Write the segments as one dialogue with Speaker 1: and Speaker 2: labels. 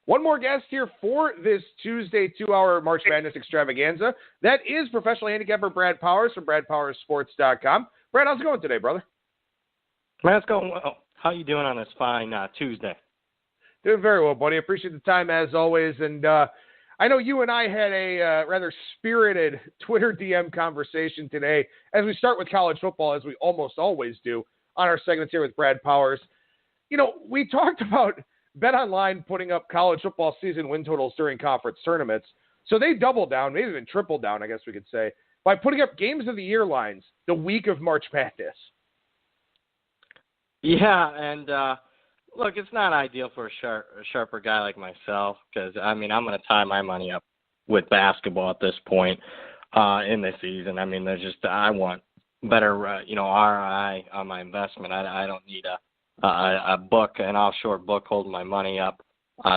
Speaker 1: one more guest here for this Tuesday 2-hour March Madness extravaganza. That is professional handicapper Brad Powers from BradPowersSports.com. Brad, how's it going today, brother?
Speaker 2: Man, it's going well. How you doing on this fine Tuesday?
Speaker 1: Doing very well, buddy. Appreciate the time as always. And I know you and I had a rather spirited Twitter DM conversation today as we start with college football, as we almost always do on our segments here with Brad Powers. You know, we talked about BetOnline putting up college football season win totals during conference tournaments. So they doubled down, maybe even tripled down, I guess we could say, by putting up games of the year lines the week of March Madness.
Speaker 2: Yeah, and look, it's not ideal for a sharper guy like myself because, I mean, I'm going to tie my money up with basketball at this point in the season. I mean, I want better, ROI on my investment. I don't need an offshore book holding my money up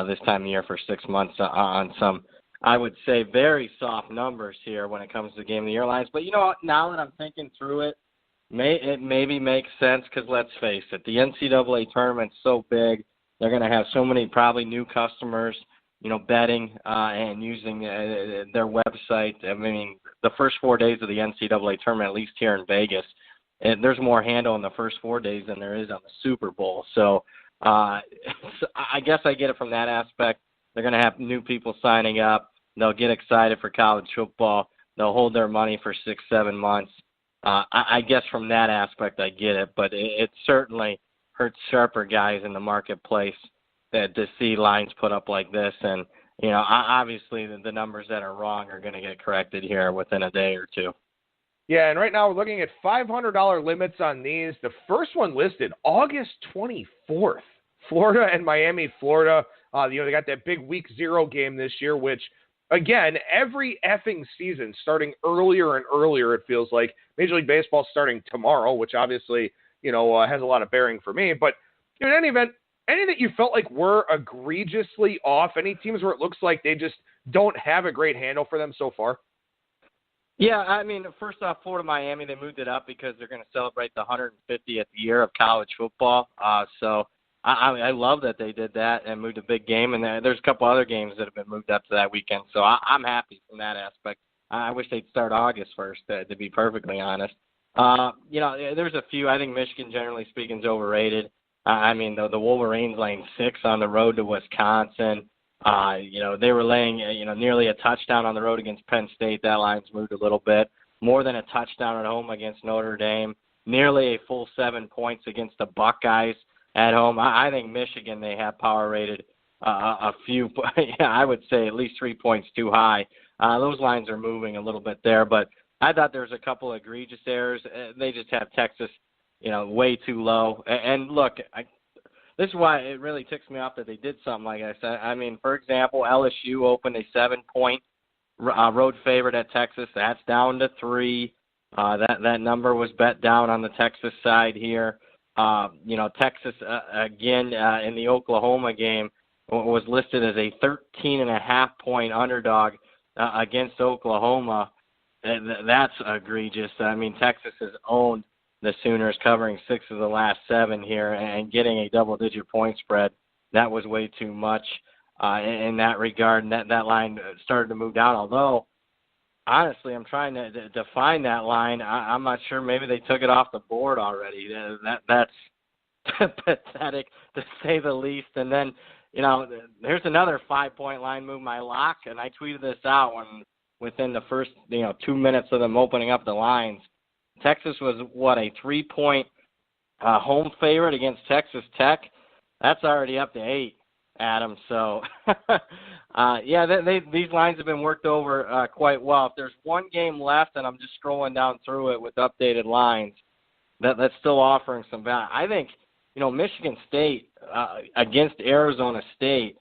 Speaker 2: this time of year for 6 months on some, I would say, very soft numbers here when it comes to game of the year lines. But, now that I'm thinking through it, it maybe makes sense because let's face it, the NCAA tournament's so big. They're going to have so many probably new customers, betting and using their website. I mean, the first 4 days of the NCAA tournament, at least here in Vegas, there's more handle in the first 4 days than there is on the Super Bowl. So I guess I get it from that aspect. They're going to have new people signing up. They'll get excited for college football. They'll hold their money for 6-7 months. I guess from that aspect I get it, but it certainly hurts sharper guys in the marketplace to see lines put up like this. And, obviously the numbers that are wrong are going to get corrected here within a day or two.
Speaker 1: Yeah, and right now we're looking at $500 limits on these. The first one listed August 24th. Florida and Miami, Florida. They got that big week 0 game this year, which, again, every effing season starting earlier and earlier, it feels like. Major League Baseball starting tomorrow, which obviously, has a lot of bearing for me. But in any event, any that you felt like were egregiously off, any teams where it looks like they just don't have a great handle for them so far?
Speaker 2: Yeah, I mean, first off, Florida, Miami, they moved it up because they're going to celebrate the 150th year of college football. So I love that they did that and moved a big game. And there's a couple other games that have been moved up to that weekend. So I'm happy from that aspect. I wish they'd start August 1st, to be perfectly honest. There's a few. I think Michigan, generally speaking, is overrated. I mean, the Wolverines laying 6 on the road to Wisconsin. They were laying, nearly a touchdown on the road against Penn State. That line's moved a little bit. More than a touchdown at home against Notre Dame. Nearly a full 7 points against the Buckeyes at home. I think Michigan, they have power rated a few, I would say at least 3 points too high. Those lines are moving a little bit there, but I thought there was a couple of egregious errors. They just have Texas, way too low. And look, this is why it really ticks me off that they did something like this. I mean, for example, LSU opened a 7-point road favorite at Texas. That's down to 3. That number was bet down on the Texas side here. Texas, again, in the Oklahoma game, was listed as a 13.5-point underdog against Oklahoma. That's egregious. I mean, Texas has owned the Sooners, covering 6 of the last 7 here and getting a double-digit point spread. That was way too much in that regard, and that line started to move down. Although, honestly, I'm trying to find that line. I'm not sure. Maybe they took it off the board already. That's pathetic, to say the least. And then, there's another 5-point line move, my lock, and I tweeted this out within the first 2 minutes of them opening up the lines. Texas was, a 3-point home favorite against Texas Tech? That's already up to 8, Adam. So, these lines have been worked over quite well. If there's one game left, and I'm just scrolling down through it with updated lines, that's still offering some value. I think, Michigan State against Arizona State,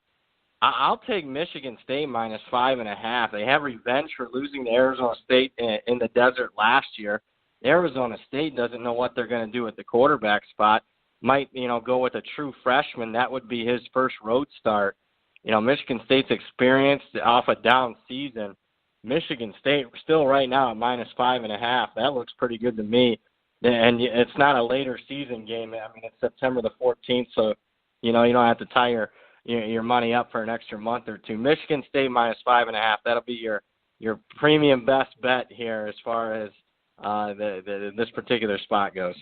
Speaker 2: I'll take Michigan State minus 5.5. They have revenge for losing to Arizona State in the desert last year. Arizona State doesn't know what they're going to do at the quarterback spot. Might, go with a true freshman. That would be his first road start. Michigan State's experienced off a down season. Michigan State still right now at minus 5.5. That looks pretty good to me. And it's not a later season game. I mean, it's September the 14th, so, you don't have to tie your money up for an extra month or two. Michigan State -5.5. That'll be your premium best bet here as far as this particular spot goes.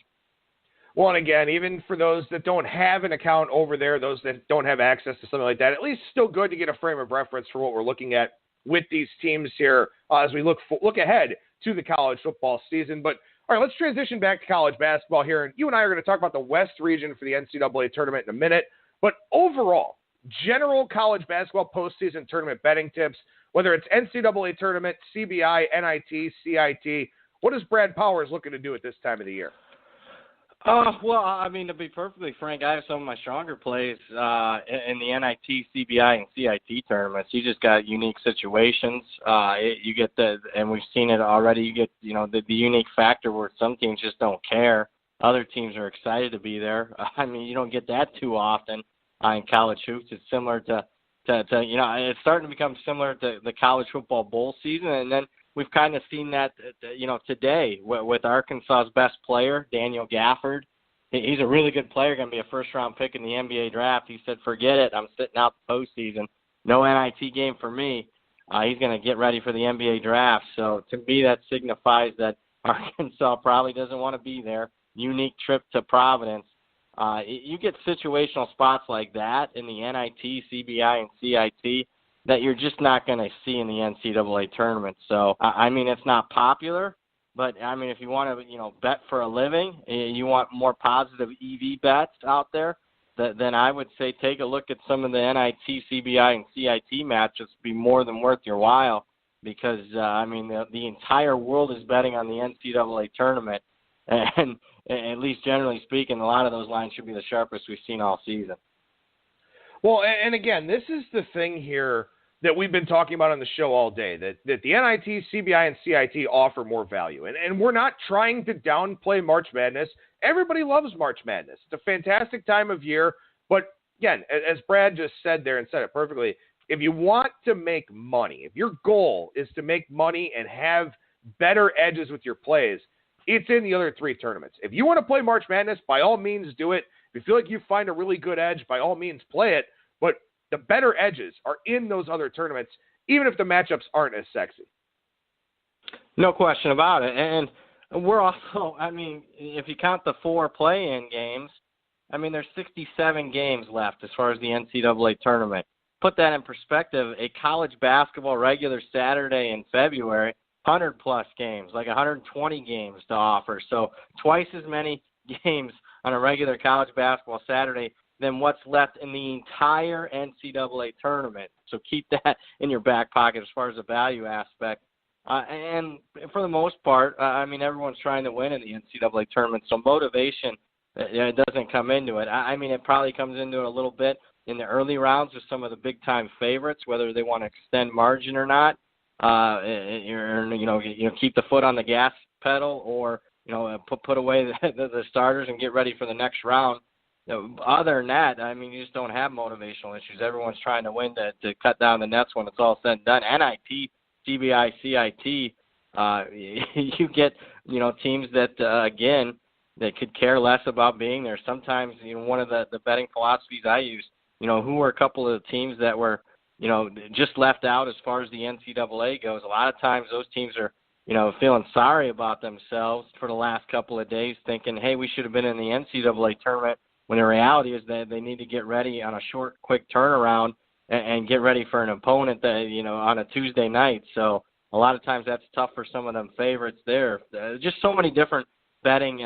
Speaker 1: Well, and again, even for those that don't have an account over there, those that don't have access to something like that, at least still good to get a frame of reference for what we're looking at with these teams here as we look ahead to the college football season. But all right, let's transition back to college basketball here. And you and I are going to talk about the West region for the NCAA tournament in a minute. But overall, general college basketball postseason tournament betting tips, whether it's NCAA tournament, CBI, NIT, CIT, what is Brad Powers looking to do at this time of the year?
Speaker 2: Well, I mean, to be perfectly frank, I have some of my stronger plays in the NIT, CBI, and CIT tournaments. You just got unique situations. You get and we've seen it already. You get, the unique factor where some teams just don't care. Other teams are excited to be there. I mean, you don't get that too often in college hoops. It's similar to it's starting to become similar to the college football bowl season, and then we've kind of seen that, today with Arkansas's best player, Daniel Gafford. He's a really good player, going to be a first-round pick in the NBA draft. He said, forget it, I'm sitting out the postseason. No NIT game for me. He's going to get ready for the NBA draft. So to me, that signifies that Arkansas probably doesn't want to be there. Unique trip to Providence. You get situational spots like that in the NIT, CBI, and CIT that you're just not going to see in the NCAA tournament. So, I mean, it's not popular, but, I mean, if you want to, bet for a living, you want more positive EV bets out there, then I would say take a look at some of the NIT, CBI, and CIT matches. Be more than worth your while because, the entire world is betting on the NCAA tournament, and at least generally speaking, a lot of those lines should be the sharpest we've seen all season.
Speaker 1: Well, and again, this is the thing here that we've been talking about on the show all day, that the NIT, CBI, and CIT offer more value. And we're not trying to downplay March Madness. Everybody loves March Madness. It's a fantastic time of year. But again, as Brad just said there and said it perfectly, if you want to make money, if your goal is to make money and have better edges with your plays, it's in the other three tournaments. If you want to play March Madness, by all means do it. If you feel like you find a really good edge, by all means play it. But the better edges are in those other tournaments, even if the matchups aren't as sexy.
Speaker 2: No question about it. And we're also, if you count the 4 play-in games, there's 67 games left as far as the NCAA tournament. Put that in perspective, a college basketball regular Saturday in February, 100-plus games, like 120 games to offer. So twice as many games on a regular college basketball Saturday than what's left in the entire NCAA tournament. So keep that in your back pocket as far as the value aspect. And for the most part, everyone's trying to win in the NCAA tournament, so motivation it doesn't come into it. It probably comes into it a little bit in the early rounds with some of the big-time favorites, whether they want to extend margin or not. Keep the foot on the gas pedal or, put away the starters and get ready for the next round. Other than that, you just don't have motivational issues. Everyone's trying to win to cut down the nets when it's all said and done. NIT, CBI, CIT, you get, teams that, again, that could care less about being there. Sometimes, one of the betting philosophies I use, who are a couple of the teams that were, just left out as far as the NCAA goes. A lot of times those teams are, feeling sorry about themselves for the last couple of days, thinking, hey, we should have been in the NCAA tournament, when the reality is that they need to get ready on a short, quick turnaround and get ready for an opponent that, on a Tuesday night. So a lot of times that's tough for some of them favorites there. Just so many different betting,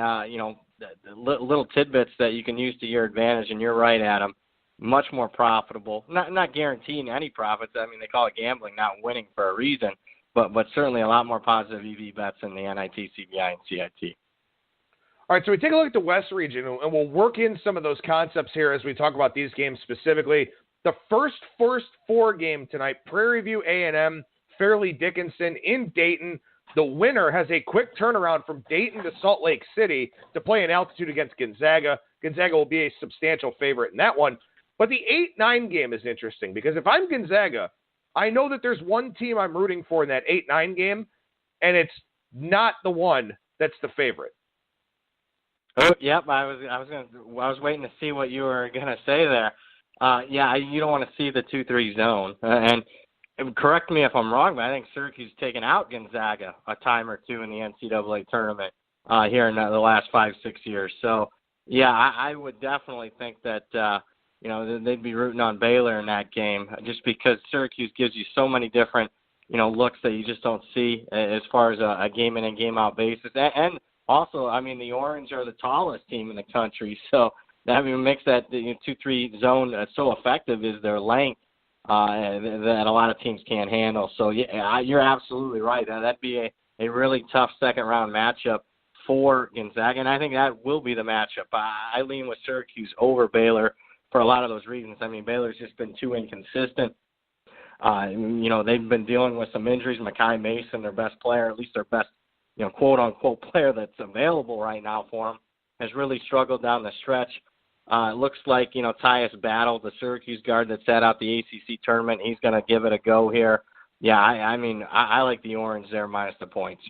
Speaker 2: little tidbits that you can use to your advantage, and you're right, Adam. Much more profitable. Not guaranteeing any profits. They call it gambling, not winning for a reason, but certainly a lot more positive EV bets in the NIT, CBI, and CIT.
Speaker 1: All right, so we take a look at the West region, and we'll work in some of those concepts here as we talk about these games specifically. The first 4 game tonight, Prairie View A&M, Fairleigh Dickinson in Dayton. The winner has a quick turnaround from Dayton to Salt Lake City to play in altitude against Gonzaga. Gonzaga will be a substantial favorite in that one. But the 8-9 game is interesting because if I'm Gonzaga, I know that there's one team I'm rooting for in that 8-9 game, and it's not the one that's the favorite.
Speaker 2: Oh, yep. I was waiting to see what you were gonna say there. You don't want to see the 2-3 zone. And correct me if I'm wrong, but I think Syracuse has taken out Gonzaga a time or two in the NCAA tournament here in the last 5-6 years. So, yeah, I would definitely think that, they'd be rooting on Baylor in that game just because Syracuse gives you so many different, looks that you just don't see as far as a game in and game out basis. And also, I mean, the Orange are the tallest team in the country. So, that makes that 2-3 zone so effective is their length. That a lot of teams can't handle. So, yeah, you're absolutely right. That'd be a really tough second-round matchup for Gonzaga, and I think that will be the matchup. I lean with Syracuse over Baylor for a lot of those reasons. I mean, Baylor's just been too inconsistent. They've been dealing with some injuries. Makai Mason, their best player, at least their best, quote-unquote player that's available right now for them, has really struggled down the stretch. It looks like, Tyus Battle, the Syracuse guard that sat out the ACC tournament, he's going to give it a go here. Yeah, I like the Orange there minus the points.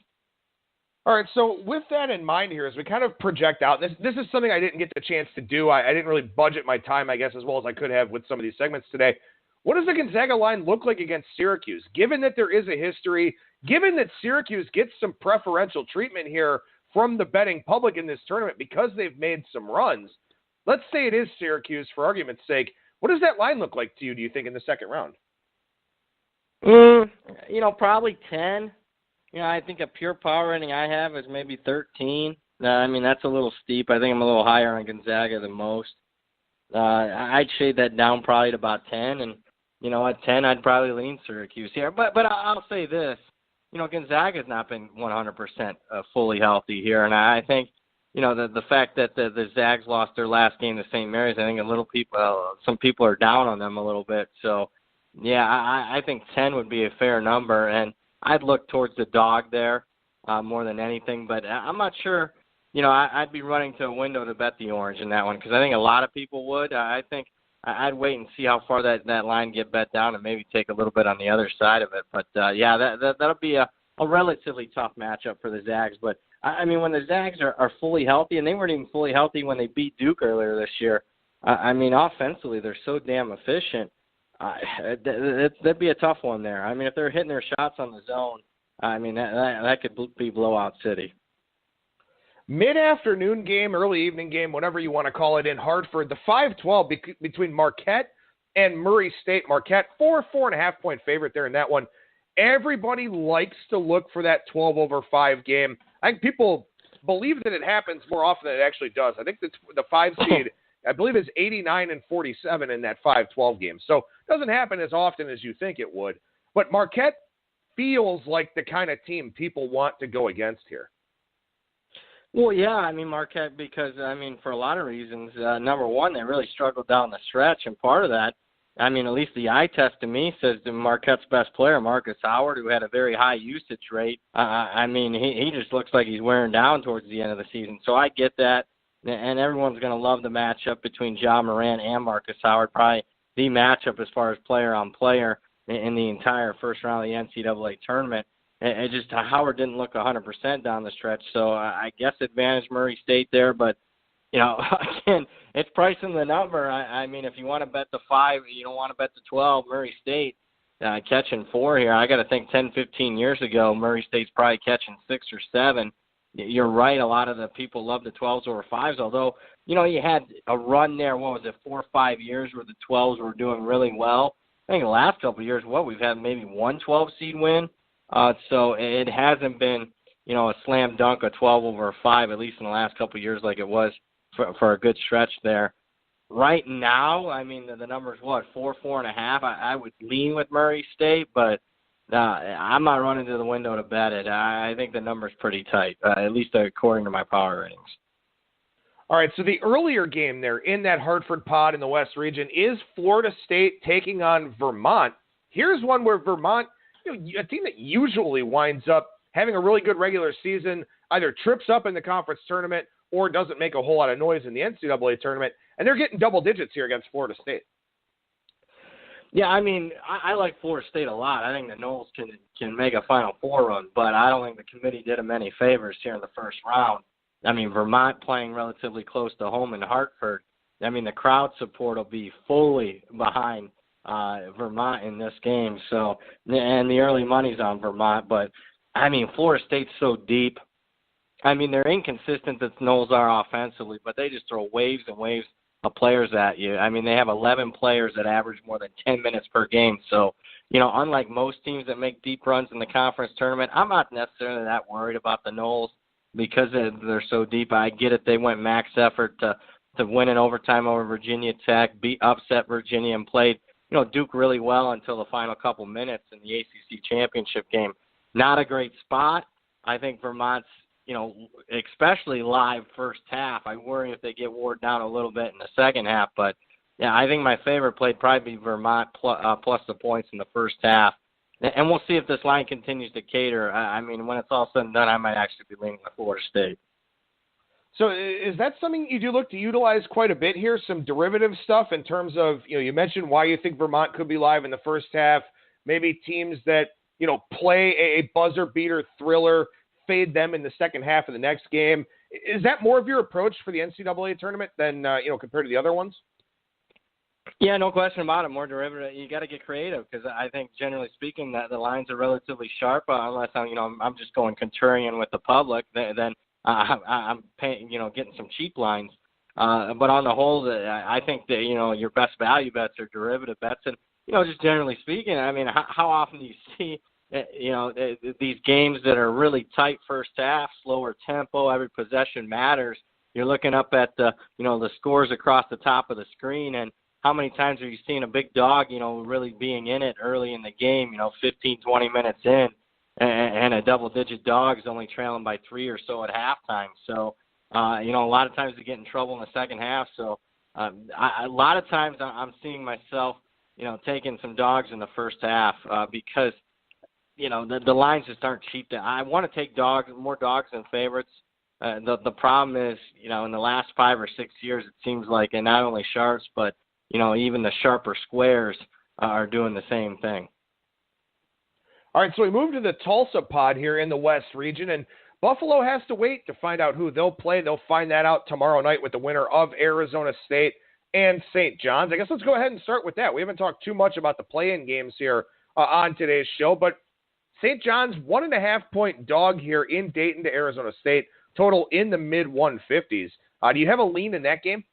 Speaker 1: All right, so with that in mind here, as we kind of project out, this is something I didn't get the chance to do. I didn't really budget my time, I guess, as well as I could have with some of these segments today. What does the Gonzaga line look like against Syracuse? Given that there is a history, given that Syracuse gets some preferential treatment here from the betting public in this tournament because they've made some runs, let's say it is Syracuse, for argument's sake. What does that line look like to you, do you think, in the second round?
Speaker 2: Probably 10. I think a pure power rating I have is maybe 13. That's a little steep. I think I'm a little higher on Gonzaga than most. I'd shade that down probably to about 10. And, at 10, I'd probably lean Syracuse here. But I'll say this. Gonzaga's not been 100% fully healthy here. And I think, the fact that the Zags lost their last game to St. Mary's, I think some people are down on them a little bit. So, yeah, I think 10 would be a fair number, and I'd look towards the dog there more than anything. But I'm not sure, I'd be running to a window to bet the Orange in that one because I think a lot of people would. I think I'd wait and see how far that line get bet down and maybe take a little bit on the other side of it. But, that'll be a relatively tough matchup for the Zags. But, when the Zags are fully healthy, and they weren't even fully healthy when they beat Duke earlier this year, offensively, they're so damn efficient. That'd be a tough one there. If they're hitting their shots on the zone, that could be blowout city.
Speaker 1: Mid-afternoon game, early evening game, whatever you want to call it, in Hartford, the 5-12 between Marquette and Murray State. Marquette, 4.5 point favorite there in that one. Everybody likes to look for that 12/5 game. I think people believe that it happens more often than it actually does. I think the 5 seed, I believe, is 89-47 in that 5-12 game. So it doesn't happen as often as you think it would. But Marquette feels like the kind of team people want to go against here.
Speaker 2: Well, yeah, Marquette, because, for a lot of reasons. Number one, they really struggled down the stretch, and part of that, at least the eye test to me says that Marquette's best player, Marcus Howard, who had a very high usage rate, he just looks like he's wearing down towards the end of the season. So I get that, and everyone's going to love the matchup between Ja Morant and Marcus Howard, probably the matchup as far as player-on-player in the entire first round of the NCAA tournament. It just Howard didn't look 100% down the stretch, so I guess advantage Murray State there. But, again, it's pricing the number. If you want to bet the 5, you don't want to bet the 12, Murray State catching 4 here. I got to think 10, 15 years ago, Murray State's probably catching 6 or 7. You're right, a lot of the people love the 12s over 5s, although, you had a run there, 4 or 5 years where the 12s were doing really well. I think the last couple of years, we've had maybe one 12-seed win. So it hasn't been, a slam dunk, a 12/5, at least in the last couple of years like it was for a good stretch there. Right now, the number's 4, 4.5. I would lean with Murray State, but I'm not running to the window to bet it. I think the number's pretty tight, at least according to my power ratings.
Speaker 1: All right, so the earlier game there in that Hartford pod in the West region is Florida State taking on Vermont. Here's one where Vermont, a team that usually winds up having a really good regular season, either trips up in the conference tournament or doesn't make a whole lot of noise in the NCAA tournament, and they're getting double digits here against Florida State.
Speaker 2: Yeah, I like Florida State a lot. I think the Noles can make a Final Four run, but I don't think the committee did them any favors here in the first round. Vermont playing relatively close to home in Hartford. I mean, the crowd support will be fully behind Vermont in this game. So, and the early money's on Vermont. But, I mean, Florida State's so deep. I mean, they're inconsistent as Noles are offensively, but they just throw waves and waves of players at you. I mean, they have 11 players that average more than 10 minutes per game. So, unlike most teams that make deep runs in the conference tournament, I'm not necessarily that worried about the Noles because they're so deep. I get it. They went max effort to win in overtime over Virginia Tech, upset Virginia, and played, Duke really well until the final couple minutes in the ACC championship game. Not a great spot. I think Vermont's, especially live first half. I worry if they get wore down a little bit in the second half. But, yeah, I think my favorite play would probably be Vermont plus the points in the first half. And we'll see if this line continues to cater. I mean, when it's all said and done, I might actually be leaning with Florida State.
Speaker 1: So is that something you do look to utilize quite a bit here, some derivative stuff in terms of, you mentioned why you think Vermont could be live in the first half, maybe teams that, play a buzzer beater thriller, fade them in the second half of the next game. Is that more of your approach for the NCAA tournament than, compared to the other ones?
Speaker 2: Yeah, no question about it. More derivative. You got to get creative because I think, generally speaking, that the lines are relatively sharp. Unless I'm just going contrarian with the public, then I'm paying, getting some cheap lines. But on the whole, I think that your best value bets are derivative bets, and just generally speaking, I mean, how often do you see these games that are really tight first half, slower tempo, every possession matters? You're looking up at the scores across the top of the screen, and how many times have you seen a big dog, really being in it early in the game, 15, 20 minutes in, and a double-digit dog is only trailing by 3 or so at halftime. So, a lot of times they get in trouble in the second half. So, a lot of times I'm seeing myself, taking some dogs in the first half because, the lines just aren't cheap. I want to take more dogs than favorites. The problem is, in the last 5 or 6 years, it seems like, and not only sharps, but even the sharper squares are doing the same thing.
Speaker 1: All right, so we move to the Tulsa pod here in the West region, and Buffalo has to wait to find out who they'll play. They'll find that out tomorrow night with the winner of Arizona State and St. John's. I guess let's go ahead and start with that. We haven't talked too much about the play-in games here on today's show, but St. John's 1.5-point dog here in Dayton to Arizona State, total in the mid-150s. Do you have a lean in that game?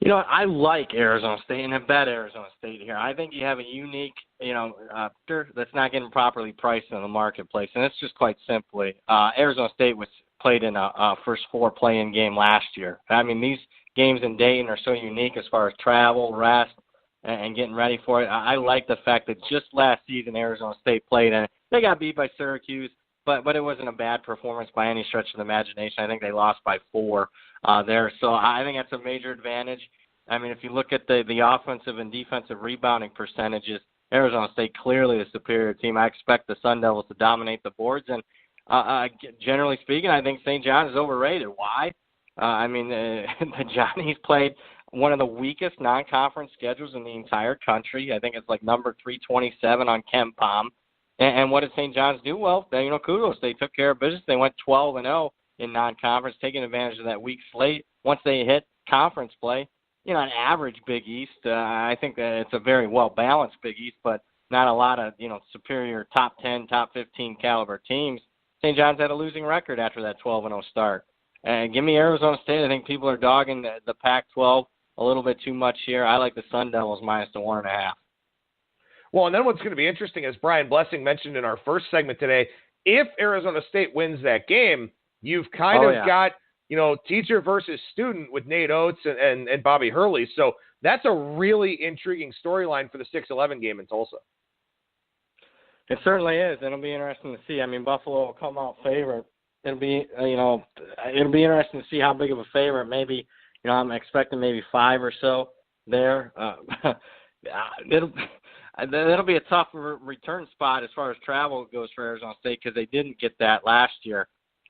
Speaker 2: I like Arizona State and have bet Arizona State here. I think you have a unique, that's not getting properly priced in the marketplace, and it's just quite simply Arizona State was played in a first 4 play-in game last year. I mean, these games in Dayton are so unique as far as travel, rest, and getting ready for it. I like the fact that just last season Arizona State played, and they got beat by Syracuse, but it wasn't a bad performance by any stretch of the imagination. I think they lost by 4 there. So I think that's a major advantage. I mean, if you look at the offensive and defensive rebounding percentages, Arizona State clearly the superior team. I expect the Sun Devils to dominate the boards. And generally speaking, I think St. John's is overrated. Why? The Johnnies played one of the weakest non-conference schedules in the entire country. I think it's like number 327 on KenPom. And what did St. John's do? Well, kudos. They took care of business. They went 12-0 in non-conference, taking advantage of that weak slate. Once they hit conference play, an average Big East, I think that it's a very well-balanced Big East, but not a lot of, superior top 10, top 15 caliber teams. St. John's had a losing record after that 12-0 start. Give me Arizona State. I think people are dogging the Pac-12 a little bit too much here. I like the Sun Devils minus the 1.5.
Speaker 1: Well, and then what's going to be interesting, as Brian Blessing mentioned in our first segment today, if Arizona State wins that game, you've kind of got, teacher versus student with Nate Oates and Bobby Hurley. So that's a really intriguing storyline for the 6-11 game in Tulsa.
Speaker 2: It certainly is. It'll be interesting to see. I mean, Buffalo will come out favorite. It'll be, it'll be interesting to see how big of a favorite. Maybe, I'm expecting maybe 5 or so there. That'll be a tough return spot as far as travel goes for Arizona State because they didn't get that last year.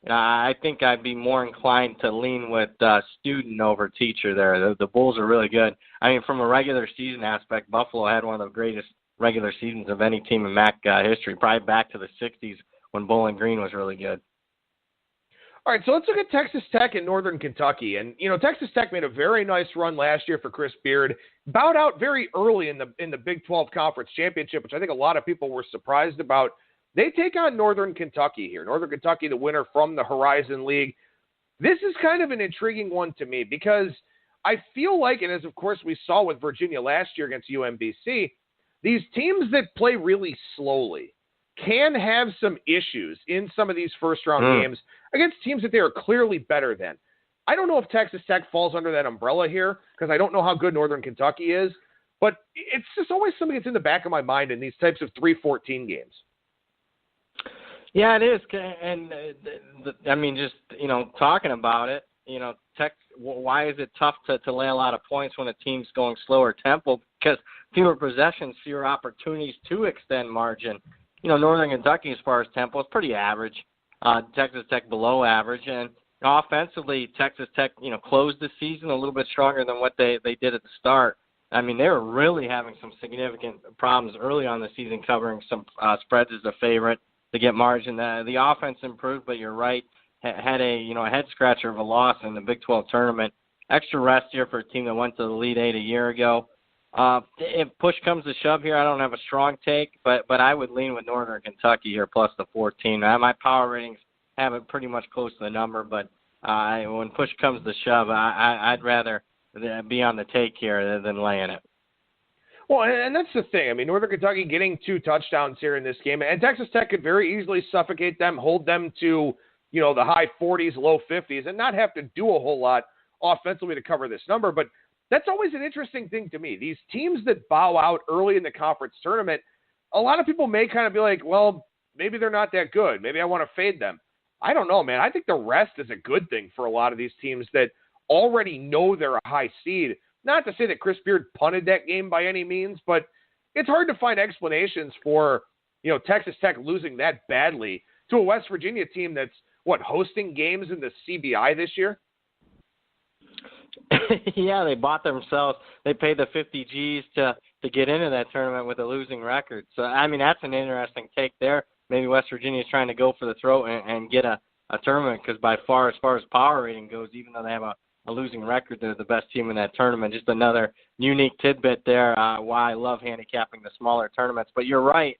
Speaker 2: I think I'd be more inclined to lean with student over teacher there. The Bulls are really good. I mean, from a regular season aspect, Buffalo had one of the greatest regular seasons of any team in MAC history, probably back to the 60s when Bowling Green was really good.
Speaker 1: All right, so let's look at Texas Tech and Northern Kentucky. And, Texas Tech made a very nice run last year for Chris Beard, bowed out very early in the Big 12 Conference Championship, which I think a lot of people were surprised about. They take on Northern Kentucky here. Northern Kentucky, the winner from the Horizon League. This is kind of an intriguing one to me because I feel like, and as of course we saw with Virginia last year against UMBC, these teams that play really slowly can have some issues in some of these first-round games against teams that they are clearly better than. I don't know if Texas Tech falls under that umbrella here because I don't know how good Northern Kentucky is, but it's just always something that's in the back of my mind in these types of 3-14 games.
Speaker 2: Yeah, it is. And, just, talking about it, Tech, why is it tough to lay a lot of points when a team's going slower tempo? Because fewer possessions, fewer opportunities to extend margin. Northern Kentucky, as far as tempo, is pretty average. Texas Tech below average. And offensively, Texas Tech, closed the season a little bit stronger than what they did at the start. I mean, they were really having some significant problems early on the season, covering some spreads as a favorite to get margin. The offense improved, but you're right, had a head scratcher of a loss in the Big 12 tournament. Extra rest here for a team that went to the Elite Eight a year ago. If push comes to shove here, I don't have a strong take, but I would lean with Northern Kentucky here plus the 14. My power ratings have it pretty much close to the number, but when push comes to shove, I'd rather be on the take here than laying it.
Speaker 1: Well, and that's the thing. I mean, Northern Kentucky getting 2 touchdowns here in this game, and Texas Tech could very easily suffocate them, hold them to, the high 40s, low 50s, and not have to do a whole lot offensively to cover this number. But that's always an interesting thing to me. These teams that bow out early in the conference tournament, a lot of people may kind of be like, well, maybe they're not that good. Maybe I want to fade them. I don't know, man. I think the rest is a good thing for a lot of these teams that already know they're a high seed. Not to say that Chris Beard punted that game by any means, but it's hard to find explanations for, Texas Tech losing that badly to a West Virginia team that's, hosting games in the CBI this year?
Speaker 2: Yeah, they bought themselves. They paid the 50 G's to get into that tournament with a losing record. So, that's an interesting take there. Maybe West Virginia is trying to go for the throat and get a tournament because by far, as far as power rating goes, even though they have a losing record, they're the best team in that tournament. Just another unique tidbit there, why I love handicapping the smaller tournaments. But you're right.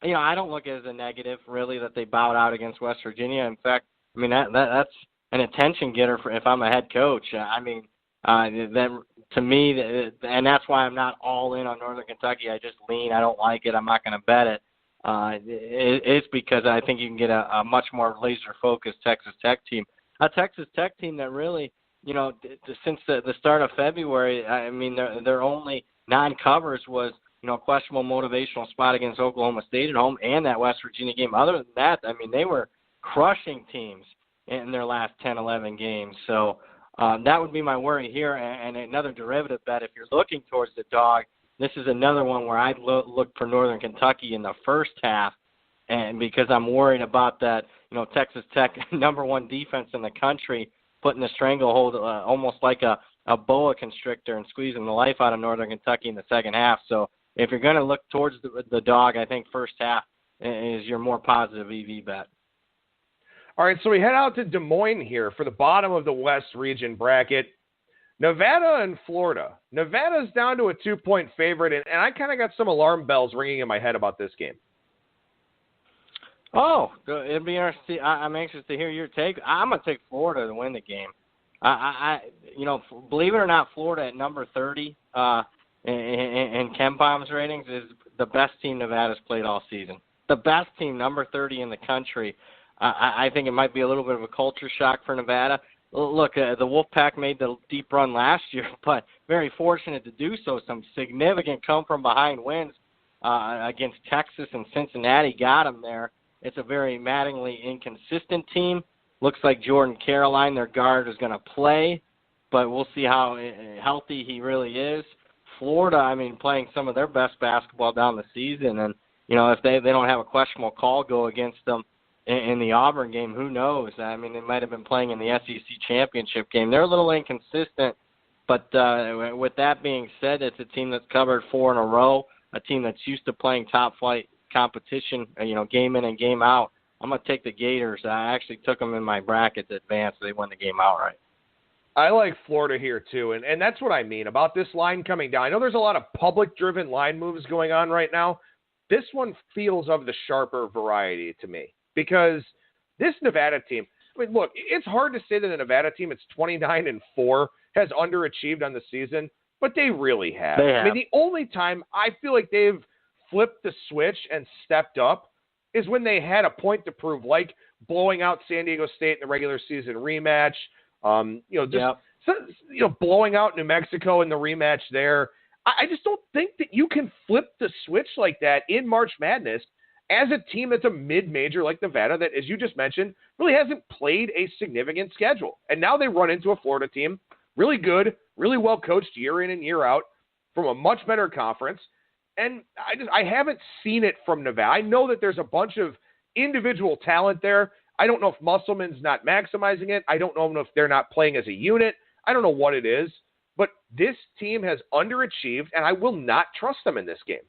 Speaker 2: I don't look at it as a negative, really, that they bowed out against West Virginia. In fact, that's an attention getter for if I'm a head coach. That to me, and that's why I'm not all in on Northern Kentucky. I just lean. I don't like it. I'm not going to bet it. It's because I think you can get a much more laser-focused Texas Tech team. A Texas Tech team that really, since the start of February, their only non-covers was, questionable motivational spot against Oklahoma State at home and that West Virginia game. Other than that, they were crushing teams in their last 10, 11 games. So that would be my worry here. And another derivative bet, if you're looking towards the dog, this is another one where I'd look for Northern Kentucky in the first half, and because I'm worried about that, Texas Tech number 1 defense in the country putting the stranglehold almost like a boa constrictor and squeezing the life out of Northern Kentucky in the second half. So if you're going to look towards the dog, I think first half is your more positive EV bet.
Speaker 1: All right, so we head out to Des Moines here for the bottom of the West region bracket. Nevada and Florida. Nevada's down to a 2-point favorite, and I kind of got some alarm bells ringing in my head about this game.
Speaker 2: Oh, it'd be interesting. I'm anxious to hear your take. I'm going to take Florida to win the game. Believe it or not, Florida at number 30 in KenPom's ratings is the best team Nevada's played all season. The best team, number 30 in the country. I think it might be a little bit of a culture shock for Nevada. Look, the Wolfpack made the deep run last year, but very fortunate to do so. Some significant come-from-behind wins against Texas and Cincinnati got them there. It's a very maddeningly inconsistent team. Looks like Jordan Caroline, their guard, is going to play, but we'll see how healthy he really is. Florida, playing some of their best basketball down the season, and if they don't have a questionable call go against them in the Auburn game, who knows? They might have been playing in the SEC championship game. They're a little inconsistent, but with that being said, it's a team that's covered 4 in a row, a team that's used to playing top-flight competition, game in and game out. I'm going to take the Gators. I actually took them in my bracket to advance. So they won the game outright.
Speaker 1: I like Florida here, too, and that's what I mean about this line coming down. I know there's a lot of public-driven line moves going on right now. This one feels of the sharper variety to me because this Nevada team, I mean, look, it's hard to say that the Nevada team, it's 29-4, has underachieved on the season, but they really have.
Speaker 2: They have.
Speaker 1: I mean, the only time I feel like they've flipped the switch and stepped up is when they had a point to prove, like blowing out San Diego State in the regular season rematch, blowing out New Mexico in the rematch there. I just don't think that you can flip the switch like that in March Madness as a team that's a mid-major like Nevada that, as you just mentioned, really hasn't played a significant schedule. And now they run into a Florida team, really good, really well coached year in and year out from a much better conference. And I haven't seen it from Nevada. I know that there's a bunch of individual talent there. I don't know if Musselman's not maximizing it. I don't know if they're not playing as a unit. I don't know what it is. But this team has underachieved, and I will not trust them in this game.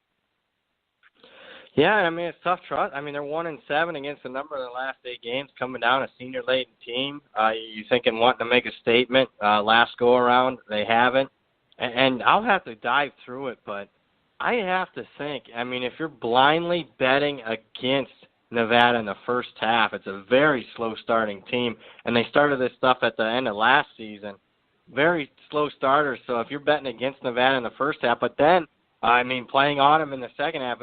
Speaker 2: Yeah, I mean, it's tough trust. I mean, they're 1-7 against a number of their last 8 games, coming down a senior-laden team. You thinking wanting to make a statement last go-around. They haven't. And I'll have to dive through it, but I have to think, I mean, if you're blindly betting against Nevada in the first half, it's a very slow-starting team. And they started this stuff at the end of last season. Very slow starters, so if you're betting against Nevada in the first half, but then, I mean, playing on them in the second half,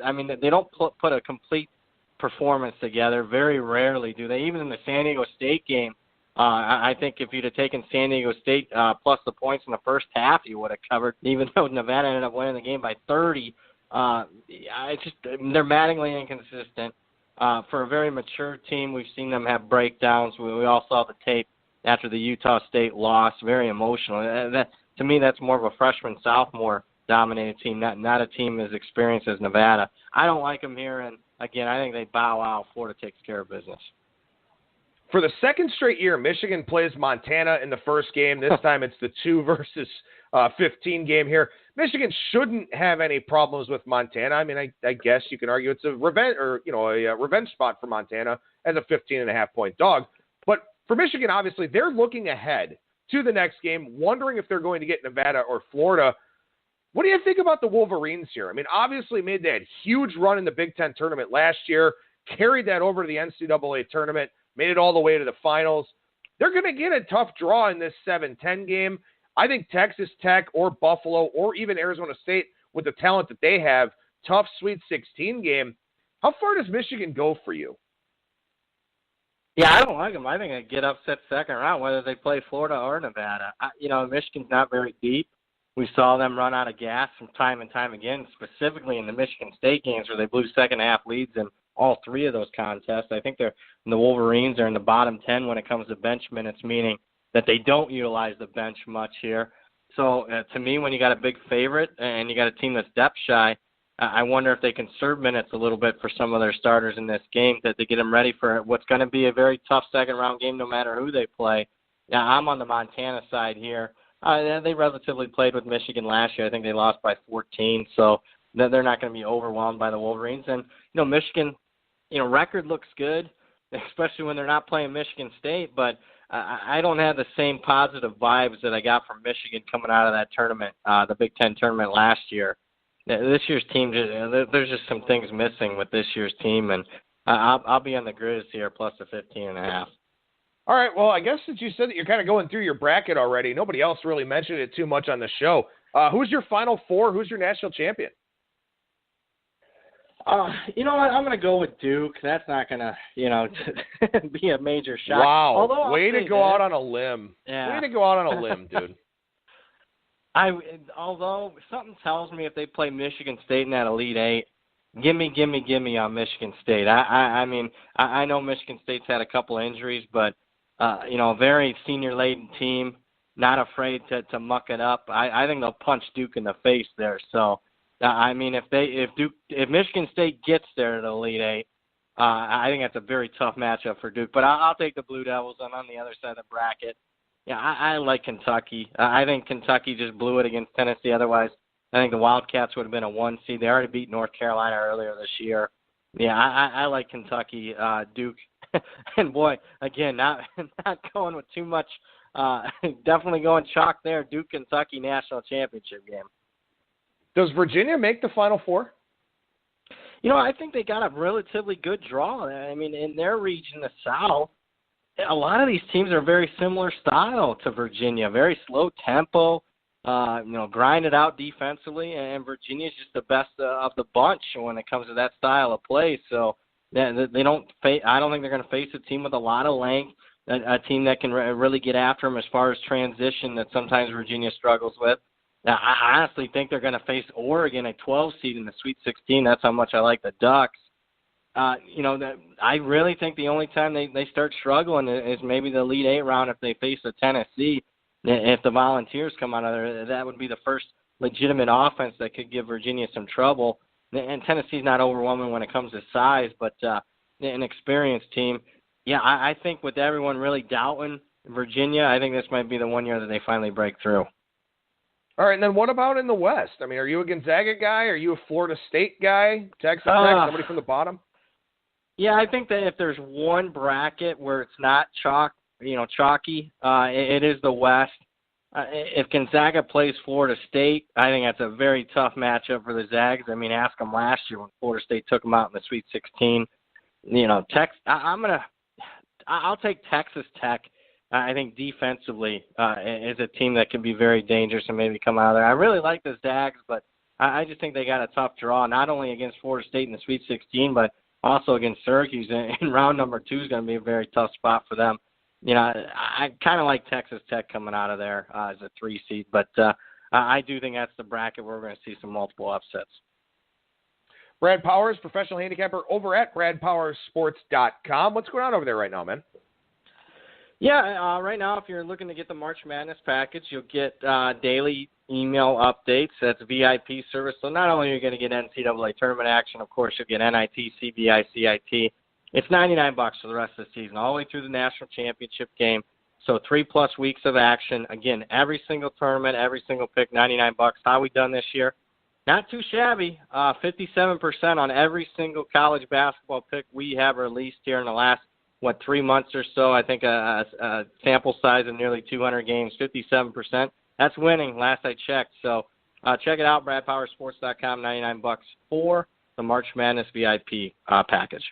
Speaker 2: I mean, they don't put a complete performance together. Very rarely do they. Even in the San Diego State game, I think if you'd have taken San Diego State plus the points in the first half, you would have covered, even though Nevada ended up winning the game by 30. They're maddeningly inconsistent. For a very mature team, we've seen them have breakdowns. We all saw the tape after the Utah State loss, very emotional. To me, that's more of a freshman, sophomore dominated team, not a team as experienced as Nevada. I don't like them here, and again, I think they bow out. Florida takes care of business.
Speaker 1: For the second straight year, Michigan plays Montana in the first game. This time it's the 2 versus 15 game here. Michigan shouldn't have any problems with Montana. I mean, I guess you can argue it's a revenge spot for Montana as a 15.5-point dog. But for Michigan, obviously, they're looking ahead to the next game, wondering if they're going to get Nevada or Florida. What do you think about the Wolverines here? I mean, obviously made that huge run in the Big Ten tournament last year, carried that over to the NCAA tournament, made it all the way to the finals. They're going to get a tough draw in this 7-10 game. I think Texas Tech or Buffalo or even Arizona State, with the talent that they have, tough Sweet 16 game. How far does Michigan go for you?
Speaker 2: Yeah, I don't like them. I think they get upset second round, whether they play Florida or Nevada. Michigan's not very deep. We saw them run out of gas from time and time again, specifically in the Michigan State games where they blew second-half leads in all 3 of those contests. I think the Wolverines are in the bottom 10 when it comes to bench minutes, meaning that they don't utilize the bench much here. So, to me, when you got a big favorite and you got a team that's depth shy, I wonder if they can serve minutes a little bit for some of their starters in this game to get them ready for what's going to be a very tough second-round game no matter who they play. Now, I'm on the Montana side here. They relatively played with Michigan last year. I think they lost by 14, so they're not going to be overwhelmed by the Wolverines. And, Michigan, record looks good, especially when they're not playing Michigan State, but I don't have the same positive vibes that I got from Michigan coming out of that tournament, the Big Ten tournament last year. This year's team, there's just some things missing with this year's team, and I'll be on the Grizz here plus the 15.5.
Speaker 1: All right, well, I guess since you said that you're kind of going through your bracket already, nobody else really mentioned it too much on the show. Who's your Final Four? Who's your national champion?
Speaker 2: You know what? I'm going to go with Duke. That's not going to, be a major shock.
Speaker 1: Wow, way to go out on a limb.
Speaker 2: Yeah.
Speaker 1: Way to go out on a limb, dude.
Speaker 2: Although something tells me if they play Michigan State in that Elite Eight, give me on Michigan State. I mean, I know Michigan State's had a couple of injuries, but a very senior-laden team, not afraid to muck it up. I think they'll punch Duke in the face there. So, I mean, if Michigan State gets there to the Elite Eight, I think that's a very tough matchup for Duke. But I'll take the Blue Devils. I'm on the other side of the bracket. Yeah, I like Kentucky. I think Kentucky just blew it against Tennessee. Otherwise, I think the Wildcats would have been a 1 seed. They already beat North Carolina earlier this year. Yeah, I like Kentucky, Duke, and boy, again, not going with too much. Definitely going chalk there. Duke, Kentucky national championship game.
Speaker 1: Does Virginia make the Final Four?
Speaker 2: I think they got a relatively good draw. I mean, in their region, the South, a lot of these teams are very similar style to Virginia, very slow tempo, grind it out defensively, and Virginia's just the best of the bunch when it comes to that style of play. So they don't I don't think they're going to face a team with a lot of length, a team that can really get after them as far as transition that sometimes Virginia struggles with. Now, I honestly think they're going to face Oregon, a 12 seed in the Sweet 16. That's how much I like the Ducks. I really think the only time they start struggling is maybe the Elite Eight round if they face a Tennessee. If the Volunteers come out of there, that would be the first legitimate offense that could give Virginia some trouble. And Tennessee's not overwhelming when it comes to size, but an experienced team. Yeah, I think with everyone really doubting Virginia, I think this might be the one year that they finally break through.
Speaker 1: All right, and then what about in the West? I mean, are you a Gonzaga guy? Are you a Florida State guy? Texas Tech, somebody from the bottom?
Speaker 2: Yeah, I think that if there's one bracket where it's not chalky, it is the West. If Gonzaga plays Florida State, I think that's a very tough matchup for the Zags. I mean, ask them last year when Florida State took them out in the Sweet 16. I'll take Texas Tech. I think defensively is a team that can be very dangerous and maybe come out of there. I really like the Zags, but I just think they got a tough draw, not only against Florida State in the Sweet 16, but also against Syracuse in round number 2 is going to be a very tough spot for them. I kind of like Texas Tech coming out of there as a 3 seed, but I do think that's the bracket where we're going to see some multiple upsets.
Speaker 1: Brad Powers, professional handicapper over at BradPowersSports.com. What's going on over there right now, man?
Speaker 2: Yeah, right now, if you're looking to get the March Madness package, you'll get daily email updates. That's VIP service. So not only are you going to get NCAA tournament action, of course, you'll get NIT, CBI, CIT. It's $99 for the rest of the season, all the way through the national championship game. So 3+ weeks of action. Again, every single tournament, every single pick, $99. How we done this year? Not too shabby. 57% on every single college basketball pick we have released here in the last 3 months or so. I think a sample size of nearly 200 games, 57%. That's winning, last I checked. So check it out, BradPowersSports.com, $99 for the March Madness VIP package.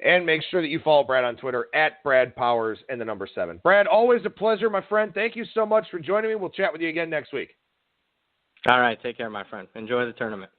Speaker 1: And make sure that you follow Brad on Twitter at BradPowers and the number 7. Brad, always a pleasure, my friend. Thank you so much for joining me. We'll chat with you again next week.
Speaker 2: All right, take care, my friend. Enjoy the tournament.